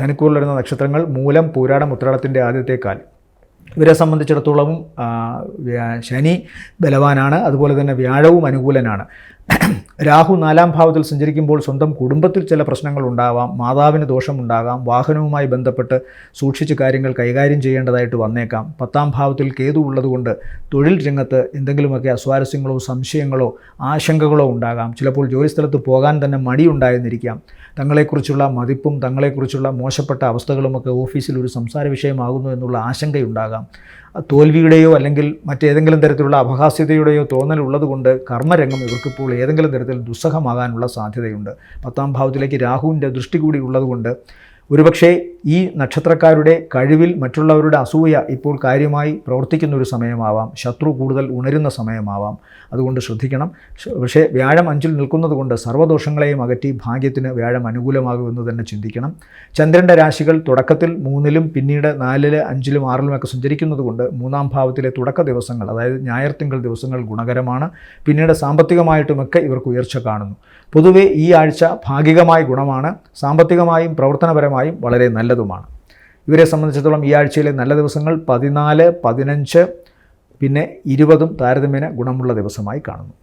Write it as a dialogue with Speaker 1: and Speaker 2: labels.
Speaker 1: ധനുക്കൂറിൽ വരുന്ന നക്ഷത്രങ്ങൾ മൂലം, പൂരാടം, ഉത്രാടത്തിൻ്റെ ആദ്യത്തെ കാൽ. ഇവരെ സംബന്ധിച്ചിടത്തോളം ശനി ബലവാനാണ്, അതുപോലെ തന്നെ വ്യാഴവും അനുകൂലനാണ്. രാഹു 4-ാം ഭാവത്തിൽ സഞ്ചരിക്കുമ്പോൾ സ്വന്തം കുടുംബത്തിൽ ചില പ്രശ്നങ്ങൾ ഉണ്ടാവാം, മാതാവിന് ദോഷമുണ്ടാകാം, വാഹനവുമായി ബന്ധപ്പെട്ട് സൂക്ഷിച്ച് കാര്യങ്ങൾ കൈകാര്യം ചെയ്യേണ്ടതായിട്ട് വന്നേക്കാം. 10-ാം ഭാവത്തിൽ കേതു ഉള്ളതുകൊണ്ട് തൊഴിൽ രംഗത്ത് എന്തെങ്കിലുമൊക്കെ അസ്വാരസ്യങ്ങളോ സംശയങ്ങളോ ആശങ്കകളോ ഉണ്ടാകാം. ചിലപ്പോൾ ജോലിസ്ഥലത്ത് പോകാൻ തന്നെ മടിയുണ്ടായെന്നിരിക്കാം. തങ്ങളെക്കുറിച്ചുള്ള മതിപ്പും തങ്ങളെക്കുറിച്ചുള്ള മോശപ്പെട്ട അവസ്ഥകളുമൊക്കെ ഓഫീസിൽ ഒരു സംസാര വിഷയമാകുന്നു എന്നുള്ള ആശങ്കയുണ്ടാകാം. തോൽവിയുടെയോ അല്ലെങ്കിൽ മറ്റേതെങ്കിലും തരത്തിലുള്ള അപഹാസ്യതയുടെയോ തോന്നലുള്ളതുകൊണ്ട് കർമ്മരംഗം ഇവർക്കിപ്പോൾ ഏതെങ്കിലും തരത്തിൽ ദുസ്സഹമാകാനുള്ള സാധ്യതയുണ്ട്. 10-ാം ഭാവത്തിലേക്ക് രാഹുവിൻ്റെ ദൃഷ്ടി കൂടി ഉള്ളതുകൊണ്ട് ഒരുപക്ഷേ ഈ നക്ഷത്രക്കാരുടെ കഴിവിൽ മറ്റുള്ളവരുടെ അസൂയ ഇപ്പോൾ കാര്യമായി പ്രവർത്തിക്കുന്ന ഒരു സമയമാവാം, ശത്രു കൂടുതൽ ഉണരുന്ന സമയമാവാം. അതുകൊണ്ട് ശ്രദ്ധിക്കണം. പക്ഷേ വ്യാഴം 5-ൽ നിൽക്കുന്നത് കൊണ്ട് സർവ്വദോഷങ്ങളെയും അകറ്റി ഭാഗ്യത്തിന് വ്യാഴം അനുകൂലമാകുമെന്ന് തന്നെ ചിന്തിക്കണം. ചന്ദ്രൻ്റെ രാശികൾ തുടക്കത്തിൽ 3-ലും പിന്നീട് 4-ൽ 5-ലും 6-ലുമൊക്കെ സഞ്ചരിക്കുന്നത് കൊണ്ട് 3-ാം ഭാവത്തിലെ തുടക്ക ദിവസങ്ങൾ, അതായത് ഞായർ തിങ്കൾ ദിവസങ്ങൾ ഗുണകരമാണ്. പിന്നീട് സാമ്പത്തികമായിട്ടുമൊക്കെ ഇവർക്ക് ഉയർച്ച കാണുന്നു. പൊതുവെ ഈ ആഴ്ച ഭാഗികമായ ഗുണമാണ്, സാമ്പത്തികമായും പ്രവർത്തനപരമായും വളരെ നല്ലതുമാണ്. ഇവരെ സംബന്ധിച്ചിടത്തോളം ഈ ആഴ്ചയിലെ നല്ല ദിവസങ്ങൾ 14, 15 പിന്നെ 20 താരതമ്യേന ഗുണമുള്ള ദിവസമായി കാണുന്നു.